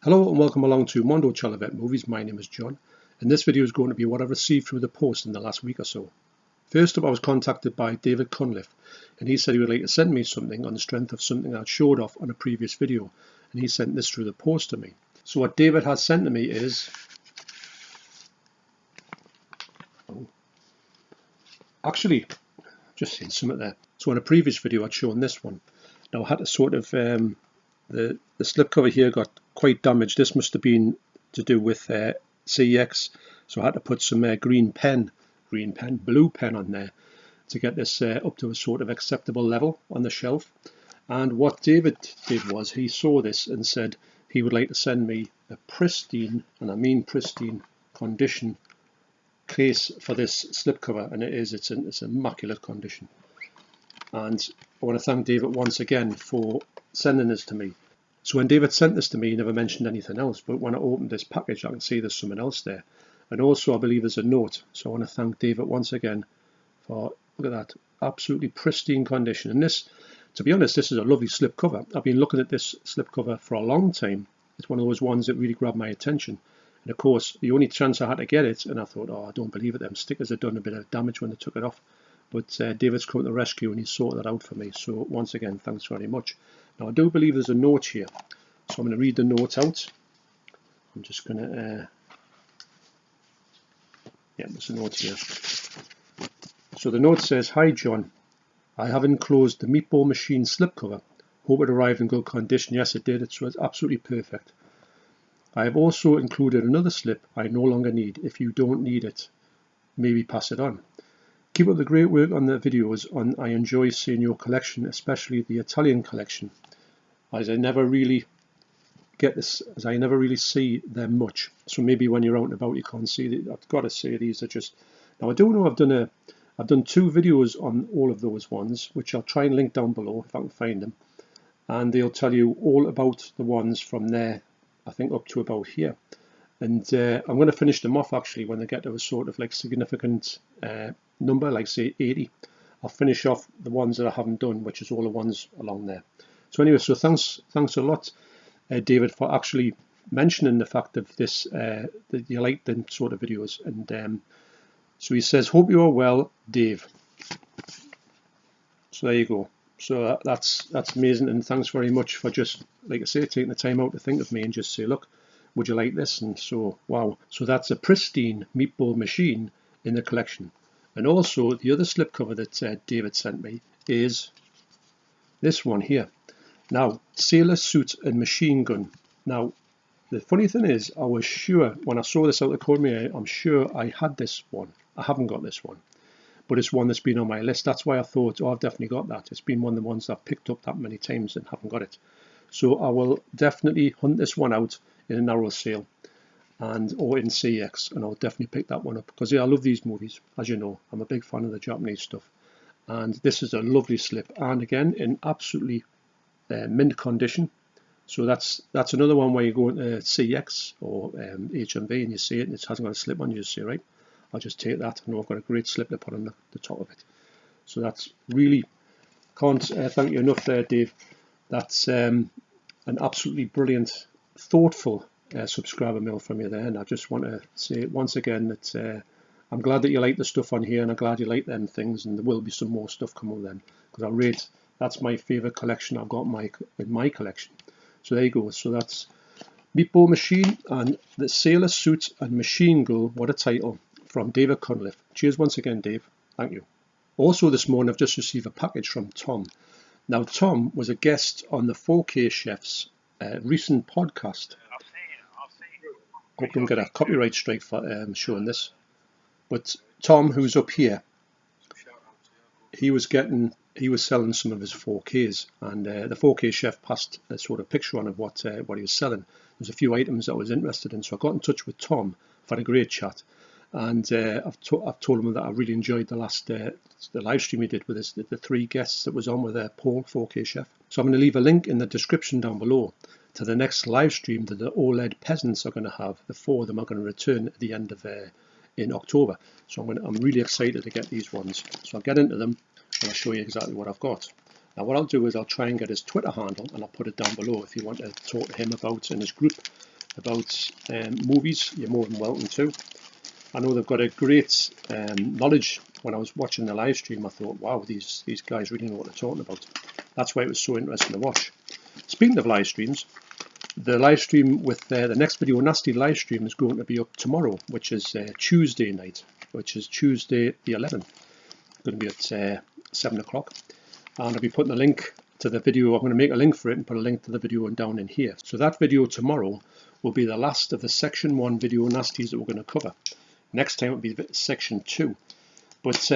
Hello and welcome along to Mondo Chelloveck Movies. My name is John, and this video is going to be what I've received through the post in the last week or so. First up, I was contacted by David Cunliffe, and he said he would like to send me something on the strength of something I'd showed off on a previous video, and he sent this through the post to me. So what David has sent to me is actually just seen something there. So in a previous video I'd shown this one. Now I had to sort of the slipcover here got quite damaged. This must have been to do with CEX, so I had to put some blue pen on there to get this up to a sort of acceptable level on the shelf. And what David did was he saw this and said he would like to send me a pristine, and I mean pristine condition, case for this slipcover, and it's immaculate condition. And I want to thank David once again for sending this to me. So when David sent this to me, he never mentioned anything else, but when I opened this package I can see there's something else there, and also I believe there's a note. So I want to thank David once again for, look at that, absolutely pristine condition. And this, to be honest, this is a lovely slipcover. I've been looking at this slipcover for a long time. It's one of those ones that really grabbed my attention, and of course the only chance I had to get it, and I thought, oh, I don't believe it, them stickers had done a bit of damage when they took it off, but David's come to the rescue and he's sorted that out for me. So once again, thanks very much. Now I do believe there's a note here, so I'm going to read the note out. I'm just going to yeah, there's a note here. So the note says, "Hi John, I have enclosed the meatball machine slipcover. Hope it arrived in good condition." Yes, it did. It was absolutely perfect. "I have also included another slip I no longer need. If you don't need it, maybe pass it on. Keep up the great work on the videos. I enjoy seeing your collection, especially the Italian collection, as I never really see them much. So maybe when you're out and about you can't see it. I've got to say, these are just, now I do know I've done 2 videos on all of those ones, which I'll try and link down below if I can find them, and they'll tell you all about the ones from there, I think up to about here. And I'm going to finish them off actually when they get to a sort of like significant number, like say 80. I'll finish off the ones that I haven't done, which is all the ones along there. So anyway, so thanks a lot, David, for actually mentioning the fact of this, that you like them sort of videos. And so he says, "Hope you are well, Dave." So there you go. So that's amazing, and thanks very much for just, like I say, taking the time out to think of me and just say, look, would you like this? And so, wow, so that's a pristine meatball machine in the collection. And also the other slipcover that David sent me is this one here. Now, sailor suit and machine gun. Now, the funny thing is, I was sure when I saw this out of the corner of my eye, I'm sure I had this one. I haven't got this one, but it's one that's been on my list. That's why I thought, oh, I've definitely got that. It's been one of the ones I've picked up that many times and haven't got it. So I will definitely hunt this one out in a narrow sale or in CX, and I'll definitely pick that one up, because yeah, I love these movies. As you know, I'm a big fan of the Japanese stuff, and this is a lovely slip, and again in absolutely mint condition. So that's another one where you go into CX or HMV and you see it and it hasn't got a slip on, you just say, right, I'll just take that. I know I've got a great slip to put on the top of it. So that's really, can't thank you enough there, Dave. That's an absolutely brilliant, thoughtful subscriber mail from you there, and I just want to say once again that I'm glad that you like the stuff on here, and I'm glad you like them things, and there will be some more stuff coming then, because that's my favourite collection I've got in my collection. So there you go. So that's Meatball Machine and the Sailor Suit and Machine Girl. What a title, from David Cunliffe. Cheers once again, Dave. Thank you. Also this morning I've just received a package from Tom. Now Tom was a guest on the 4K Chef's recent podcast. Hope I don't get a copyright strike for showing this. But Tom, who's up here, he was selling some of his 4Ks, and the 4K Chef passed a sort of picture on of what he was selling. There's a few items that I was interested in, so I got in touch with Tom. I've had a great chat, and I've told him that I really enjoyed the last the live stream he did with the 3 guests that was on with Paul, 4K Chef. So I'm going to leave a link in the description down below to the next live stream that the OLED peasants are going to have. The 4 of them are going to return at the end of in October. So I'm really excited to get these ones. So I'll get into them and I'll show you exactly what I've got. Now what I'll do is I'll try and get his Twitter handle, and I'll put it down below if you want to talk to him about in his group about movies, you're more than welcome to. I know they've got a great knowledge. When I was watching the live stream, I thought, wow, these guys really know what they're talking about. That's why it was so interesting to watch. Speaking of live streams, the live stream with the next video nasty live stream is going to be up tomorrow, which is Tuesday night, which is Tuesday the 11th. Going to be at 7 o'clock. And I'll be putting a link to the video. I'm going to make a link for it and put a link to the video down in here. So that video tomorrow will be the last of the section 1 video nasties that we're going to cover. Next time will be section 2. But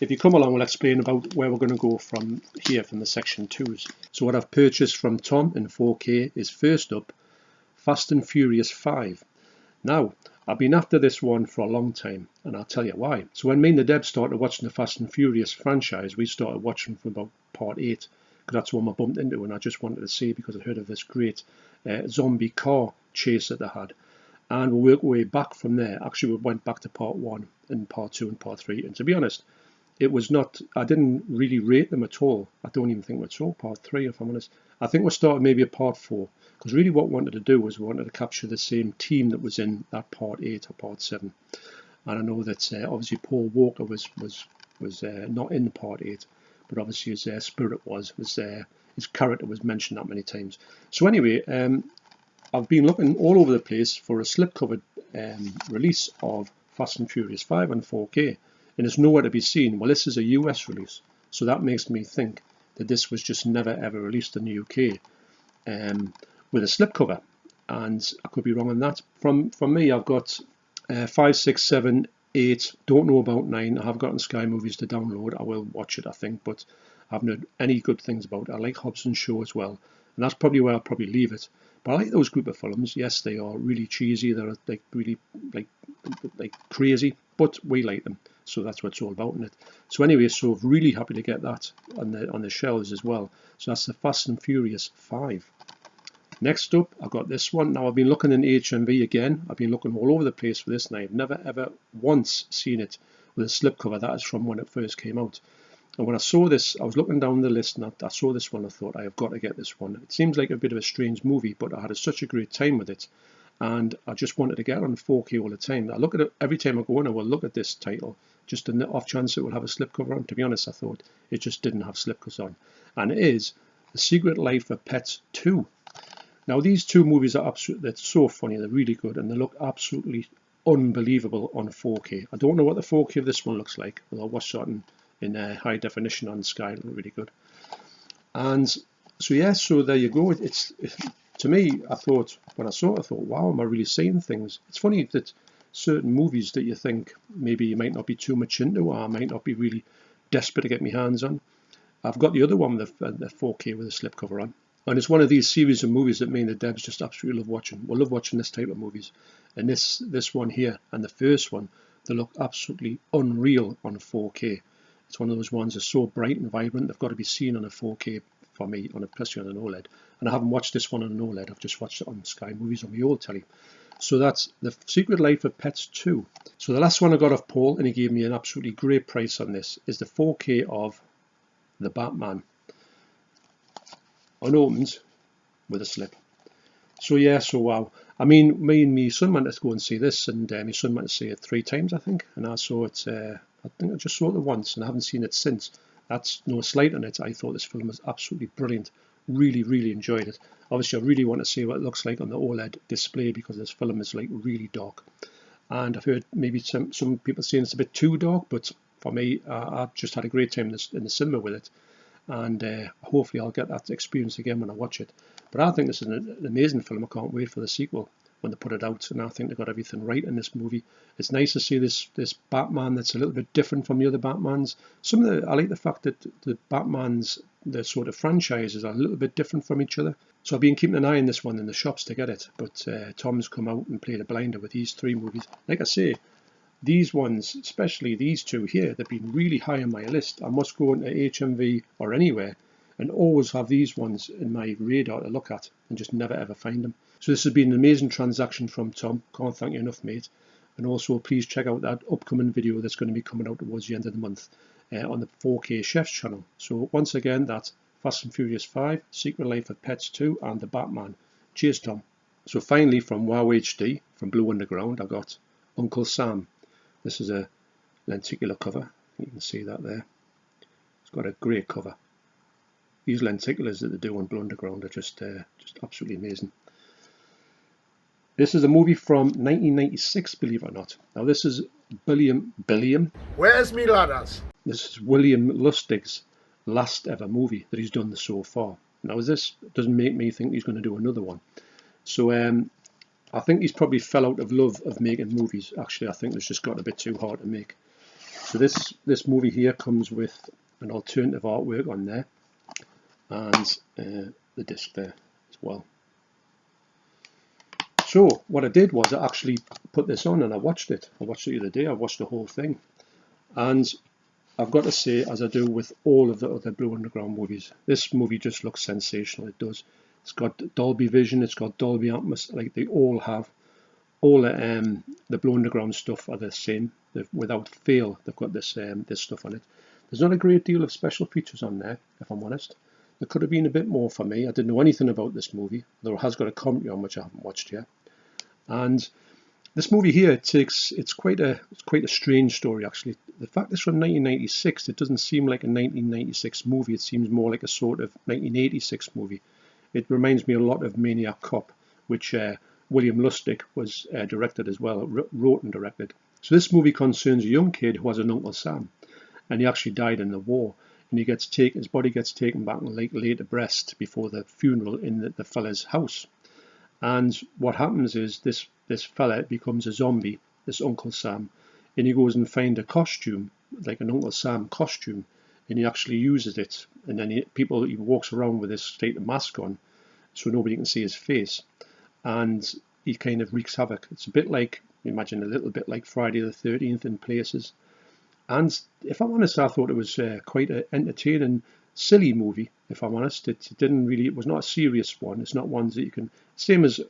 if you come along, we'll explain about where we're going to go from here, from the section 2s. So what I've purchased from Tom in 4K is, first up, Fast and Furious 5. Now, I've been after this one for a long time, and I'll tell you why. So when me and the Deb started watching the Fast and Furious franchise, we started watching from about part 8, because that's one I bumped into, and I just wanted to see because I heard of this great zombie car chase that they had. And we'll work our way back from there. Actually, we went back to part 1 and part 2 and part 3. And to be honest, it was not, I didn't really rate them at all. I don't even think we saw part 3, if I'm honest. I think we started maybe at part 4. Because really what we wanted to do was we wanted to capture the same team that was in that part 8 or part 7. And I know that obviously Paul Walker was not in part 8. But obviously his spirit was his character was mentioned that many times. So anyway, I've been looking all over the place for a slipcover release of Fast and Furious 5 on 4K, and it's nowhere to be seen. Well, this is a US release, so that makes me think that this was just never ever released in the UK with a slipcover, and I could be wrong on that. From me, I've got 5, 6, 7, 8, don't know about 9. I have gotten Sky Movies to download. I will watch it, I think, but I haven't heard any good things about it. I like Hobson's Show as well, and that's probably where I'll probably leave it. But I like those group of films. Yes, they are really cheesy. They're like really like crazy, but we like them. So that's what it's all about, isn't it? So anyway, so really happy to get that on the shelves as well. So that's the Fast and Furious 5. Next up, I've got this one. Now I've been looking in HMV again. I've been looking all over the place for this, and I've never ever once seen it with a slipcover. That is from when it first came out. And when I saw this, I was looking down the list and I saw this one. I thought, I have got to get this one. It seems like a bit of a strange movie, but I had such a great time with it. And I just wanted to get it on 4K all the time. I look at it every time I go in, I will look at this title, just in the off chance it will have a slipcover on. To be honest, I thought it just didn't have slipcovers on. And it is The Secret Life of Pets 2. Now, these two movies are absolutely, they're so funny, they're really good, and they look absolutely unbelievable on 4K. I don't know what the 4K of this one looks like, but I'll watch that in high definition on Sky. It looked really good. And so yeah, so there you go. It's to me, I thought when I saw it, I thought, wow, am I really seeing things? It's funny that certain movies that you think maybe you might not be too much into, or I might not be really desperate to get my hands on. I've got the other one with the 4K with a slipcover on. And it's one of these series of movies that me and the Debs just absolutely love watching. We love watching this type of movies. And this one here and the first one, they look absolutely unreal on 4K. It's one of those ones that's so bright and vibrant, they've got to be seen on a 4K for me, especially on an OLED. And I haven't watched this one on an OLED, I've just watched it on Sky Movies on my old telly. So that's The Secret Life of Pets 2. So the last one I got off Paul, and he gave me an absolutely great price on this, is the 4K of The Batman. Unopened with a slip. So yeah, so wow. I mean, me and my son went to go and see this, and my son went to see it 3 times, I think. And I saw it, I think I just saw it once, and I haven't seen it since. That's no slight on it. I thought this film was absolutely brilliant. Really, really enjoyed it. Obviously, I really want to see what it looks like on the OLED display, because this film is like really dark. And I've heard maybe some people saying it's a bit too dark, but for me, I just had a great time in the cinema with it. And hopefully I'll get that experience again when I watch it. But I think this is an amazing film. I can't wait for the sequel when they put it out, and I think they got everything right in this movie. It's nice to see this Batman that's a little bit different from the other Batmans. I like the fact that the Batmans, the sort of franchises, are a little bit different from each other. So I've been keeping an eye on this one in the shops to get it, but Tom's come out and played a blinder with these 3 movies. Like I say, these ones, especially these 2 here, they've been really high on my list. I must go into HMV or anywhere and always have these ones in my radar to look at and just never ever find them. So this has been an amazing transaction from Tom. Can't thank you enough, mate. And also please check out that upcoming video that's going to be coming out towards the end of the month on the 4K Chefs channel. So once again, that's Fast and Furious 5, Secret Life of Pets 2 and The Batman. Cheers, Tom. So finally, from WoW HD, from Blue Underground, I got Uncle Sam. This is a lenticular cover. You can see that there. It's got a great cover. These lenticulars that they do on Blue Underground are just absolutely amazing. This is a movie from 1996, believe it or not. Now this is Billiam. Where's me ladders? This is William Lustig's last ever movie that he's done so far. Now this doesn't make me think he's going to do another one. So I think he's probably fell out of love of making movies. Actually, I think it's just got a bit too hard to make. So this movie here comes with an alternative artwork on there, and the disc there as well. So what I did was I actually put this on and I watched it. I watched it the other day. I watched the whole thing, and I've got to say, as I do with all of the other Blue Underground movies, this movie just looks sensational. It does. It's got Dolby Vision. It's got Dolby Atmos. Like they all have. All the Blue Underground stuff are the same. Without fail, they've got this stuff on it. There's not a great deal of special features on there, if I'm honest. There could have been a bit more for me. I didn't know anything about this movie, though it has got a commentary on which I haven't watched yet. And this movie here it's quite a strange story actually. The fact it's from 1996, it doesn't seem like a 1996 movie. It seems more like a sort of 1986 movie. It reminds me a lot of Maniac Cop, which William Lustig was directed as well, wrote and directed. So this movie concerns a young kid who has an Uncle Sam, and he actually died in the war, and his body gets taken back and laid to Brest before the funeral in the fella's house. And what happens is this fella becomes a zombie, this Uncle Sam, and he goes and finds a costume, like an Uncle Sam costume, and he actually uses it, and then he walks around with this state of mask on, so nobody can see his face, and he kind of wreaks havoc. It's a bit like, imagine a little bit like Friday the 13th in places. And if I'm honest, I thought it was quite an entertaining, silly movie. If I'm honest, it was not a serious one. It's not ones that you can, same as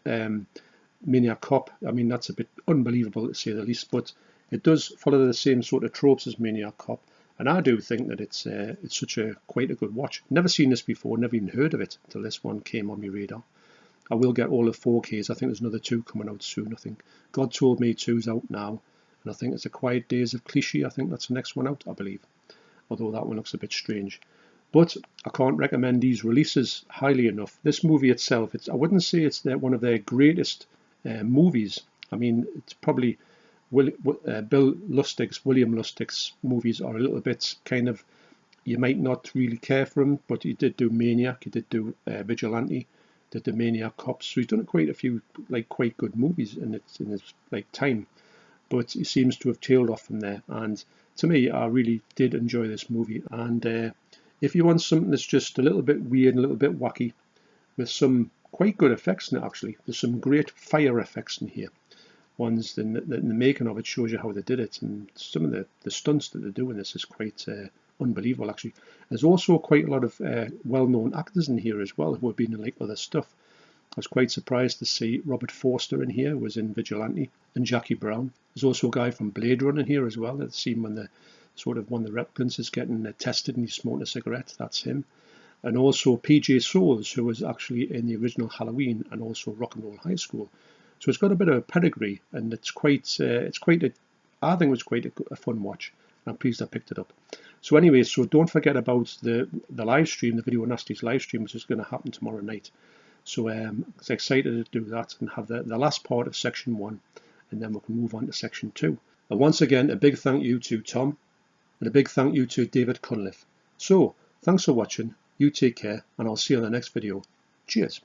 Maniac Cop. I mean, that's a bit unbelievable to say the least, but it does follow the same sort of tropes as Maniac Cop. And I do think that it's quite a good watch. Never seen this before, never even heard of it until this one came on my radar. I will get all the 4Ks. I think there's another 2 coming out soon. I think God Told Me 2's out now. And I think it's A Quiet Days of Clichy. I think that's the next one out, I believe. Although that one looks a bit strange. But I can't recommend these releases highly enough. This movie itself, I wouldn't say it's one of their greatest movies. I mean, it's probably William Lustig's movies are a little bit kind of, you might not really care for him, but he did do Maniac, he did do Vigilante, did the Maniac Cops. So he's done quite a few quite good movies in his time. But he seems to have tailed off from there. And to me, I really did enjoy this movie. And if you want something that's just a little bit weird and a little bit wacky, with some quite good effects in it actually. There's some great fire effects in here. Ones in the making of it shows you how they did it, and some of the stunts that they do in this is quite unbelievable actually. There's also quite a lot of well-known actors in here as well who have been in like other stuff. I was quite surprised to see Robert Forster in here, who was in Vigilante, and Jackie Brown. There's also a guy from Blade Runner in here as well. I've seen when one of the replicants is getting tested and he's smoking a cigarette. That's him. And also PJ Souls, who was actually in the original Halloween and also Rock and Roll High School. So it's got a bit of a pedigree, and I think it was quite a fun watch. I'm pleased I picked it up. So anyway, so don't forget about the live stream, the Video Nasties live stream, which is going to happen tomorrow night. So I'm excited to do that and have the last part of section 1, and then we can move on to section 2. And once again, a big thank you to Tom, and a big thank you to David Cunliffe. So thanks for watching, you take care, and I'll see you on the next video. Cheers.